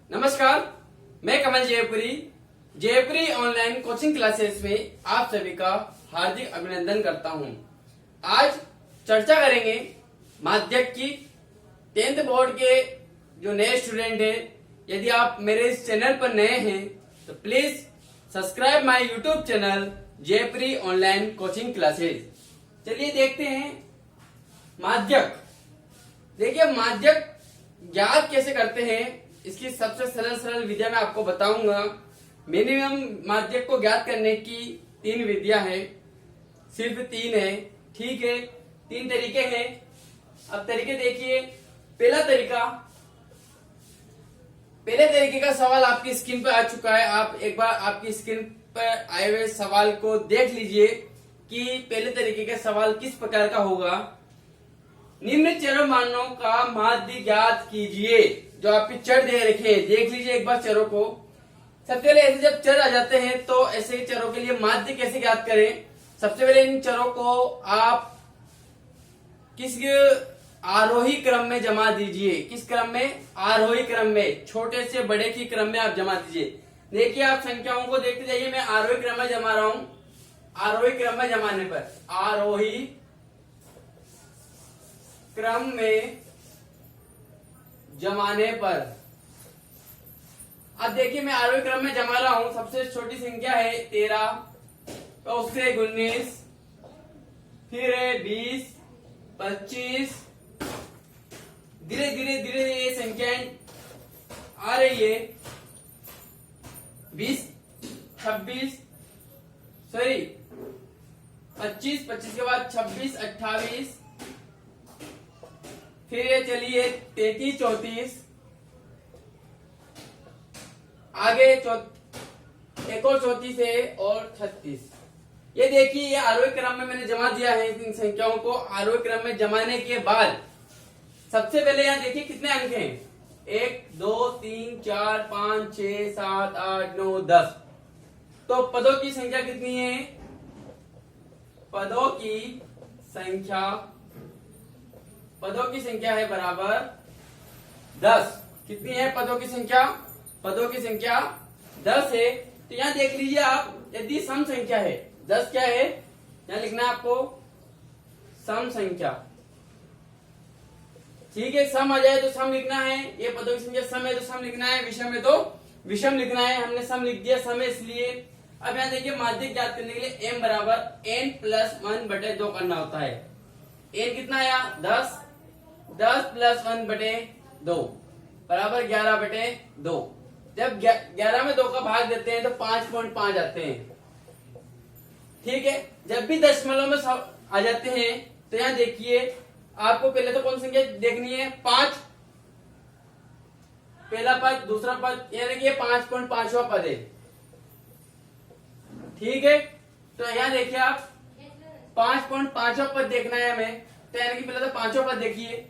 नमस्कार, मैं कमल जयपुरी online coaching classes में आप सभी का हार्दिक अभिनंदन करता हूं। आज चर्चा करेंगे माध्यमिक की 10th बोर्ड के जो नए स्टूडेंट हैं। यदि आप मेरे इस चैनल पर नए हैं तो please subscribe my YouTube channel Jaipuri online coaching classes. चलिए देखते हैं माध्यक। देखिए माध्यक ज्ञात कैसे करते हैं, इसकी सबसे सरल विधियां मैं आपको बताऊंगा। मिनिमम माध्यक को ज्ञात करने की 3 विधियां हैं, सिर्फ 3 है, ठीक है। 3 तरीके हैं। अब तरीके देखिए। पहले तरीके का सवाल आपकी स्क्रीन पर आ चुका है। आप एक बार आपकी स्क्रीन पर आए हुए सवाल को देख लीजिए कि पहले तरीके का सवाल किस प्रकार का होगा। निम्न चरों मानों का माध्य ज्ञात कीजिए। जो आपके चर दे रखे हैं, देख लीजिए एक बार चरों को। सबसे पहले ऐसे जब चर आ जाते हैं तो ऐसे ही चरों के लिए माध्य कैसे ज्ञात करें। सबसे पहले इन चरों को आप किस आरोही क्रम में जमा दीजिए। किस क्रम में? आरोही क्रम में, छोटे से बड़े की क्रम में आप जमा दीजिए। देखिए आप संख्याओं को देखते जाइए। मैं आरोही क्रम में जमा रहा हूं। आरोही क्रम में जमाने पर, आरोही क्रम में जमाने पर, अब देखिए मैं आरोही क्रम में जमा रहा हूं। सबसे छोटी संख्या है 13, तो उससे 19, फिर है 20, 25। धीरे धीरे ये संख्याएं आ रही है। 20, 26, 25 के बाद 26, 28, फिर ये चलिए 33, 34, आगे एक और 34 है और 36। ये देखिए ये आरोही क्रम में मैंने जमा दिया है। इन संख्याओं को आरोही क्रम में जमाने के बाद सबसे पहले यहाँ देखिए कितने अंक हैं। 1, 2, 3, 4, 5, 6, 7, 8, 9, 10। तो पदों की संख्या कितनी है? पदों की संख्या है बराबर 10। कितनी है पदों की संख्या? पदों की संख्या 10 है। तो यहां देख लीजिए आप, यदि सम संख्या है 10, क्या है यहां लिखना है आपको? सम संख्या, ठीक है। सम आ जाए तो सम लिखना है। ये पदों की संख्या सम है तो सम लिखना है, विषम है तो विषम लिखना है। हमने सम लिख दिया, सम है इसलिए। अब यहां देखिए माध्यक ज्ञात करने के लिए m बराबर n+1/2 करना होता है। n कितना आया? 10 + 1/2 बराबर 11/2। जब 11 में 2 का भाग देते हैं तो 5.5 आते हैं, ठीक है। जब भी दशमलव में आ जाते हैं तो यहाँ देखिए आपको पहले तो कौन सी संख्या देखनी है? 5, पहला पद, दूसरा पद, यानी कि 5.5वां पद है, ठीक है। तो यहाँ देखिए आप 5.5वां पद देखना है हमें। तो यानी कि पहले तो 5वां पद देखिए।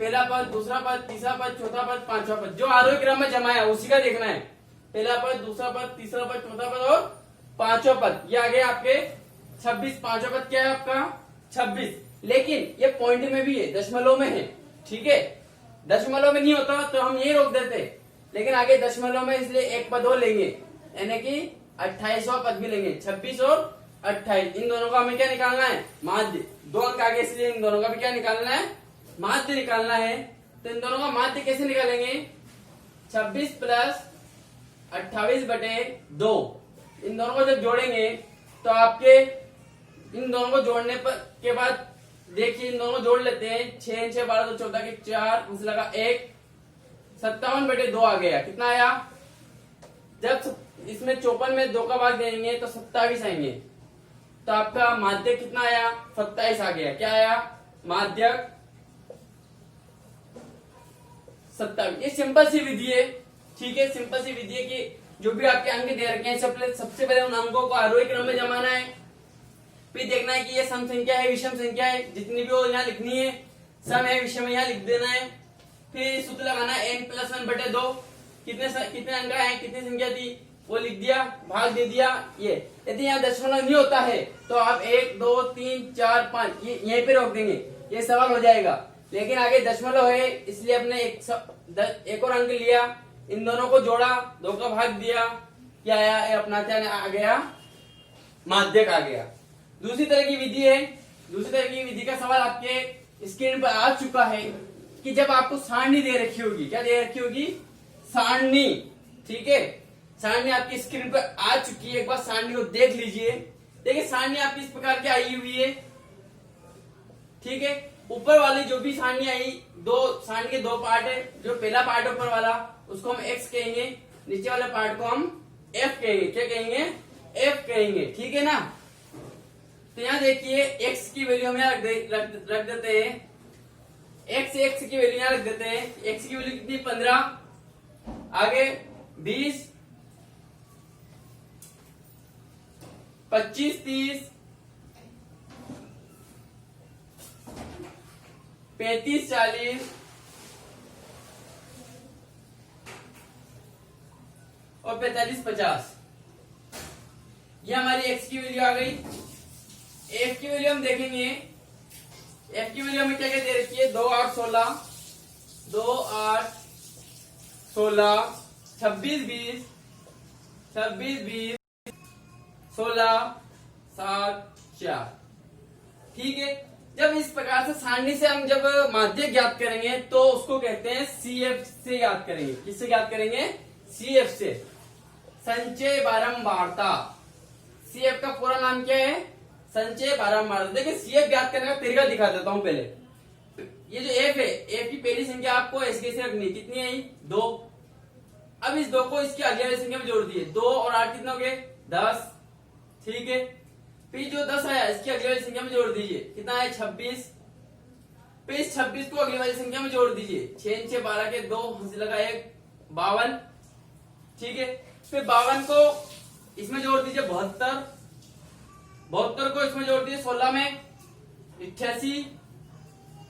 पहला पद, दूसरा पद, तीसरा पद, चौथा पद, 5वां पद, जो आरोही क्रम में जमा है उसी का देखना है। पहला पद, दूसरा पद, तीसरा पद, चौथा पद और 5वां पद। ये आ गए आपके 26। 5वां पद क्या है आपका? 26। लेकिन ये पॉइंट में भी है, दशमलव में है, ठीक है। दशमलव में नहीं होता तो हम यही रोक देते, लेकिन आगे दशमलव में, इसलिए एक पद और लेंगे, यानी कि 28वां पद भी लेंगे। 26 और 28, इन दोनों का हमें क्या निकालना है? माध्य। 2 अंक आगे, इसलिए इन दोनों का भी क्या निकालना है? माध्य निकालना है। तो इन दोनों का माध्य कैसे निकालेंगे? 26 + 28/2। इन दोनों को जब जोड़ेंगे तो आपके इन दोनों को जोड़ने के बाद देखिए, इन दोनों को जोड़ लेते हैं। 6 6 12 2 14 के 4 लगा 1, 57/2 आ गया। कितना आया? जब इसमें 54 में 2 का भाग देंगे तो 27 आएंगे। तो आपका माध्यक कितना आया? 27 आ गया। क्या आया? माध्यक 27। ये सिंपल सी विधि है, ठीक है। सिंपल सी विधि है कि जो भी आपके अंक दे रखे हैं सबसे पहले उन अंकों को आरोही क्रम में जमाना है। फिर देखना है कि ये सम संख्या है, विषम संख्या है, जितनी भी हो यहाँ लिखनी है। सम है, विषम है, यहाँ लिख देना है। फिर सूत्र लगाना है n+1/2। कितने अंक है, कितनी संख्या थी वो लिख दिया, भाग दे दिया। ये यदि यहाँ दशमलव नहीं होता है तो आप 1 2 3 4 5 ये यहीं पे रोक देंगे, ये सवाल हो जाएगा। लेकिन आगे दशमलव है इसलिए अपने एक और अंक लिया, इन दोनों को जोड़ा, 2 का भाग दिया, क्या आया? ये अपना क्या आ गया? माध्यक आ गया। दूसरी तरह की विधि है, दूसरी तरह की विधि का सवाल आपके स्क्रीन पर आ चुका है कि जब आपको सारणी दे रखी होगी, क्या दे रखी होगी? सारणी। ठीक है, सारणी आपकी स्क्रीन पर आ चुकी है, एक बार सारणी को देख लीजिए। देखिए सारणी आपकी इस प्रकार की आई हुई है। ठीक है, ऊपर वाली जो भी सारणी आई, सारणी के 2 पार्ट है। जो पहला पार्ट है ऊपर वाला, उसको हम x कहेंगे, नीचे वाले पार्ट को हम f कहेंगे। क्या कहेंगे? f कहेंगे। ठीक है ना? तो यहाँ देखिए x की वैल्यू हम यहाँ रख देते हैं। x की वैल्यू यहाँ रख देते हैं। x की वैल्यू कितनी? 15, आगे 20, 25, 30, 35, 40 और 45, 50। ये हमारी x की वैल्यू आ गई। f की वैल्यू हम देखेंगे। f की वैल्यू हमें क्या क्या दे रखी है? 2, 8, 16, 2, 8, 16, 26, 20, 26, 20, 16, 7, 4। ठीक है, जब इस प्रकार से सारणी से हम जब माध्यक ज्ञात करेंगे तो उसको कहते हैं CF से ज्ञात करेंगे। किससे ज्ञात करेंगे? CF से, संचय बारंबारता। CF का पूरा नाम क्या है? संचय बारंबारता। देखिए CF ज्ञात करने का तरीका दिखा देता हूं पहले। ये जो F है, F की पहली संख्या आपको ऐसे कैसे रखनी? कितनी आई? 2। अब इस 2 को इसकी अगली वाली संख्या में जोड़ दिए। 2 और 8 कितना हो गए? 10। ठीक है, फिर जो 10 आया इसकी अगली वाली संख्या में जोड़ दीजिए। कितना आया? 26। फिर इस 26 को अगली वाली संख्या में जोड़ दीजिए। 6 6 12 के 2 हंसी लगा 1, 52। ठीक है, फिर 52 को इसमें जोड़ दीजिए 72, 72 को इसमें जोड़ दीजिए 16 में 88,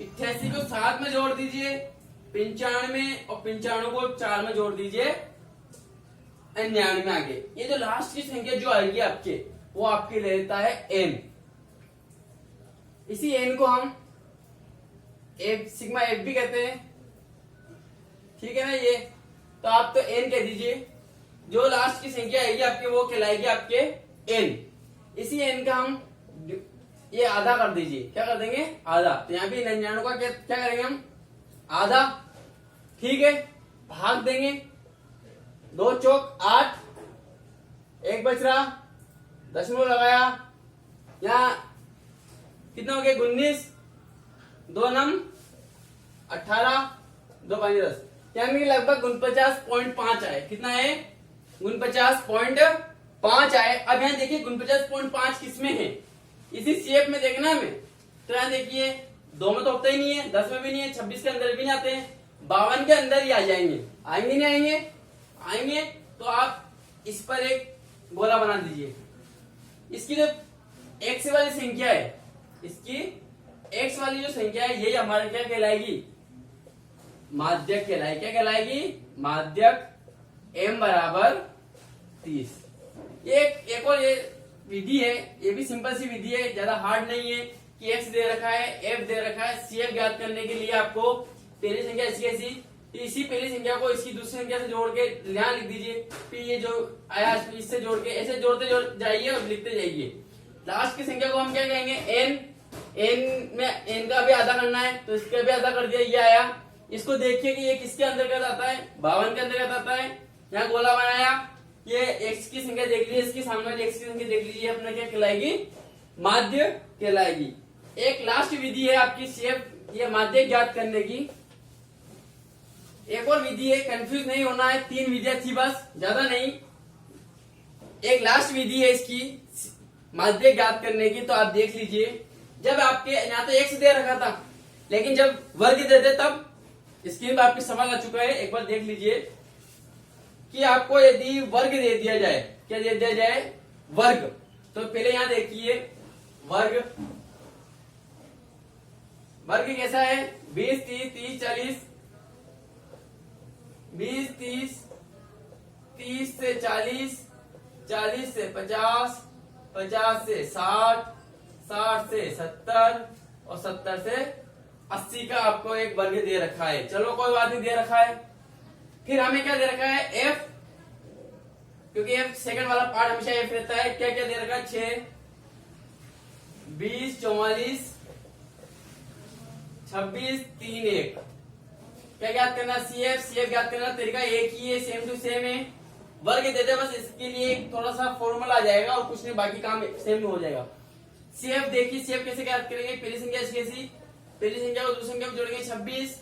88 को 7 में जोड़ दीजिए 95 और 95 को 4 में जोड़ दीजिए 99 में। आगे ये जो लास्ट की संख्या जो आएगी आपके, वो आपके लेता है n। इसी n को हम सिग्मा f भी कहते हैं। ठीक है ना? ये तो आप तो n कह दीजिए। जो लास्ट की संख्या आएगी आपके, वो कहलाएगी आपके n। इसी n का हम ये आधा कर दीजिए। क्या कर देंगे? आधा। तो यहाँ भी 99 का क्या करेंगे हम? आधा। ठीक है, भाग देंगे। 2 चौक 8, 1 बच रहा, दशमलव लगाया, यहाँ कितना हो गया? 19, 2 नम 18, 2 5 10, यानी लगभग 49.5 आए। कितना है? 49.5 आए। अब यहाँ देखिए 49.5 किसमें है? इसी शेप में देखना है हमें। तो यहाँ देखिए 2 में तो होता ही नहीं है, 10 में भी नहीं है, 26 के अंदर भी नहीं आते हैं, 52 के अंदर ही आ जाएंगे। आएंगे नहीं आएंगे? आएंगे। तो आप इस पर एक गोला बना दीजिए। इसकी जो x वाली संख्या है, इसकी x वाली जो संख्या है, यही हमारे क्या कहलाएगी? माध्यक कहलाएगी। क्या कहलाएगी? माध्यक। m बराबर 30। ये एक और ये विधि है, ये भी सिंपल सी विधि है, ज्यादा हार्ड नहीं है कि x दे रखा है, f दे रखा है, CF ज्ञात करने के लिए आपको पहली संख्या ऐसी कैसी, इसी पहली संख्या को इसकी दूसरी संख्या से जोड़ के यहाँ लिख दीजिए। फिर ये जो आया इससे जोड़ के ऐसे जोड़ते जाइए और लिखते जाइए। लास्ट की संख्या को हम क्या कहेंगे? n। n में n का भी आधा करना है, तो इसका भी आधा कर दिया, ये आया। इसको देखिए कि ये किसके अंतर्गत आता है? 52 के अंतर्गत आता है। यहाँ गोला बनाया, ये x की संख्या देख लीजिए, इसकी सामने वाली x की संख्या देख लीजिए, अपना क्या कहलाएगी? माध्य कहलाएगी। एक लास्ट विधि है आपकी शेप, ये माध्य ज्ञात करने की। एक और विधि है, कंफ्यूज नहीं होना है, 3 विधियां थी बस, ज्यादा नहीं। एक लास्ट विधि है इसकी माध्य ज्ञात करने की, तो आप देख लीजिए। जब आपके यहाँ तो x दे रखा था, लेकिन जब वर्ग देते तब स्क्रीन पर आपके सवाल आ चुका है, एक बार देख लीजिए कि आपको यदि वर्ग दे दिया जाए, क्या दे दिया जाए? वर्ग। तो पहले यहां देखिए वर्ग। वर्ग कैसा है? 20 30 30 40, 20 30 30 से 40, 40 से 50, 50 से 60, 60 से 70 और 70 से 80 का आपको एक वर्ग दे रखा है। चलो कोई बात नहीं, दे रखा है। फिर हमें क्या दे रखा है एफ, क्योंकि एफ सेकंड वाला पार्ट हमेशा एफ रहता है। क्या क्या दे रखा है 6, 20, 44, 26, 3, 1। क्या ज्ञात करना सी एफ ज्ञात करना तरीका एक ही है, सेम टू सेम है। वर्ग दे दे बस, इसके लिए थोड़ा सा फॉर्मूला आ जाएगा और कुछ नहीं, बाकी काम सेम हो जाएगा। सी एफ देखिए, सी एफ कैसे ज्ञात करेंगे, पहली संख्या कैसी, पहली संख्या को दूसरी संख्या में जोड़ेंगे 26,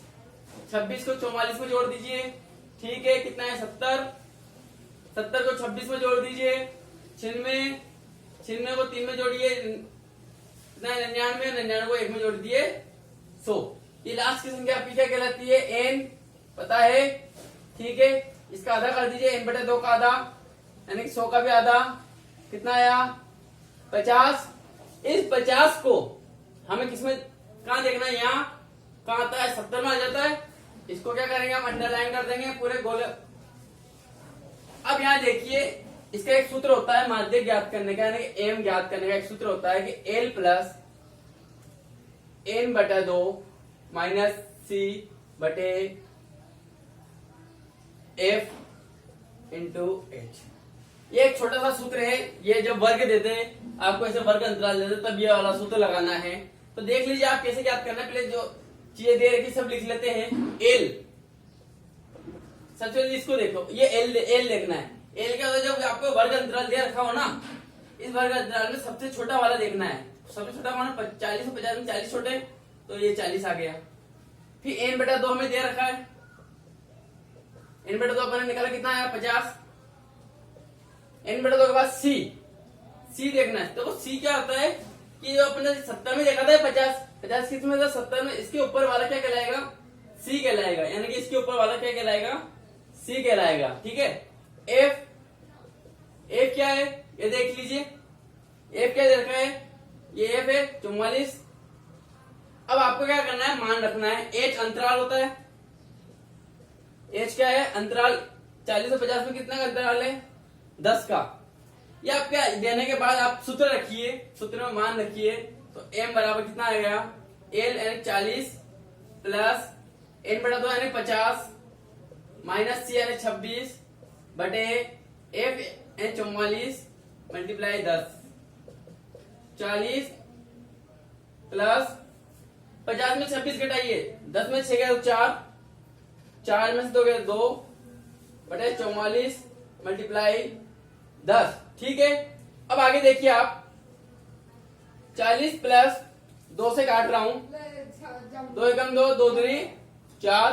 26 को 44 में जोड़ दीजिए, ठीक है। कितना है 70, 70 को 26 में जोड़ दीजिए, 96, 96 को 3 में जोड़िए, 99, 99 को 1 में जोड़ दिए 100। ये लास्ट की संख्या आपकी क्या कहलाती है एन, पता है, ठीक है। इसका आधा कर दीजिए, एन बटे 2 का आधा यानी कि 100 का भी आधा, कितना आया 50। इस 50 को हमें किसमें कहां देखना है, यहाँ कहां आता है 70 में आ जाता है। इसको क्या करेंगे हम अंडरलाइन कर देंगे पूरे गोले। अब यहाँ देखिए, इसका एक सूत्र होता है माध्य ज्ञात करने का, यानी कि एम ज्ञात करने का एक सूत्र होता है कि एल प्लस एन बटा 2 माइनस सी बटे एफ इंटू एच। ये एक छोटा सा सूत्र है। ये जब वर्ग देते हैं आपको, ऐसे वर्ग अंतराल देते तब ये वाला सूत्र लगाना है। तो देख लीजिए आप कैसे ज्ञात करना है। पहले जो चीजें दे रखी सब लिख लेते हैं। एल, सबसे पहले इसको देखो, ये एल देखना है। एल क्या होता है, जब आपको वर्ग अंतराल दे रखा हो ना, इस वर्ग अंतराल में सबसे छोटा वाला देखना है। सबसे छोटा कौन है, 40 से 50 में 40 छोटे, तो ये 40 आ गया। फिर एन बटा 2 हमें दे रखा है, एन बटा 2 अपने निकाला, कितना आया 50। एन बटा 2 के बाद सी देखना है। तो सी क्या होता है कि जो अपने 70 में देखा था 50 किस में था 70 में, इसके ऊपर वाला क्या कहलाएगा सी कहलाएगा, यानी कि इसके ऊपर वाला क्या कहलाएगा सी कहलाएगा, ठीक है। एफ क्या है ये देख लीजिए, एफ क्या दे रखा है, ये एफ है 44। अब आपको क्या करना है, मान रखना है। एच अंतराल होता है, एच क्या है अंतराल, 40 से 50 में कितना का अंतराल है 10 का। ये आप क्या देने के बाद आप सूत्र रखिए, सूत्र में मान रखिए। तो m बराबर कितना आ गया, एल यानी 40 प्लस n बटा 2 यानी 50 माइनस सी यानी 26 बटे f यानी 44 मल्टीप्लाई 10। 40 प्लस 50 में 26 घटाइए, 10 में 6 गया तो 4 में से 2 गया 2 बटे 44 मल्टीप्लाई 10, ठीक है। अब आगे देखिए आप, 40 प्लस 2 से काट रहा हूं, 2 एकम 2, 2 दूनी 4,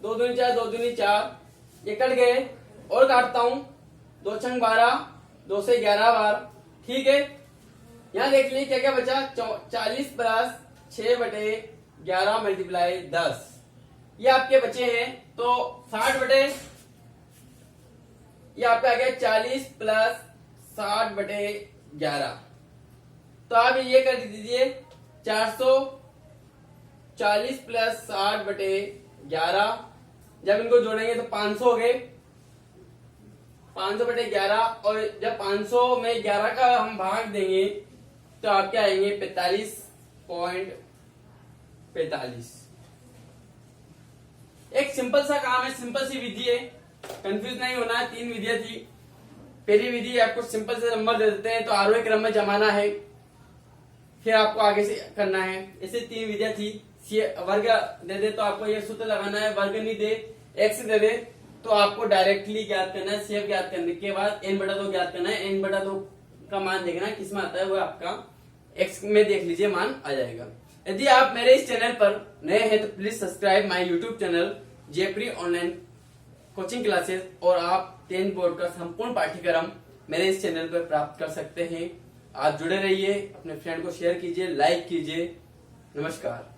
2 दूनी 4, 2 दूनी 4, ये कट गए। और काटता हूं, 2 छंग 12, 2 से 11 बार, ठीक है। यहां देख लीजिए क्या क्या बचा, 40 प्लस 6 बटे 11 मल्टीप्लाई 10, ये आपके बचे हैं। तो 60 बटे, ये आपका आ गया 40 प्लस 60 बटे 11। तो आप ये कर दीजिए 440 प्लस 60 बटे 11, जब इनको जोड़ेंगे तो 500 हो गए, 500 बटे 11। और जब 500 में 11 का हम भाग देंगे तो आपके आएंगे 45.45। एक सिंपल सा काम है, सिंपल सी विधि है, कंफ्यूज नहीं होना है। 3 विधियां थी। पहली विधि आपको सिंपल से नंबर दे देते हैं तो आरोही क्रम में जमाना है, फिर आपको आगे से करना है। ऐसे 3 विधियां थी। वर्ग दे दे तो आपको ये सूत्र लगाना है, वर्ग नहीं दे एक्स दे दे तो आपको डायरेक्टली ज्ञात करना है। सेव ज्ञात करने के बाद n बटा 2 ज्ञात करना है। n बटा 2 का मान देखना है किस में आता है, वो आपका x में देख लीजिए मान आ जाएगा। यदि आप मेरे इस चैनल पर नए हैं तो please subscribe my YouTube channel Jaypri online coaching classes, और आप 10 बोर्ड का संपूर्ण पाठ्यक्रम मेरे इस चैनल पर प्राप्त कर सकते हैं। आप जुड़े रहिए, अपने फ्रेंड को शेयर कीजिए, लाइक कीजिए। नमस्कार।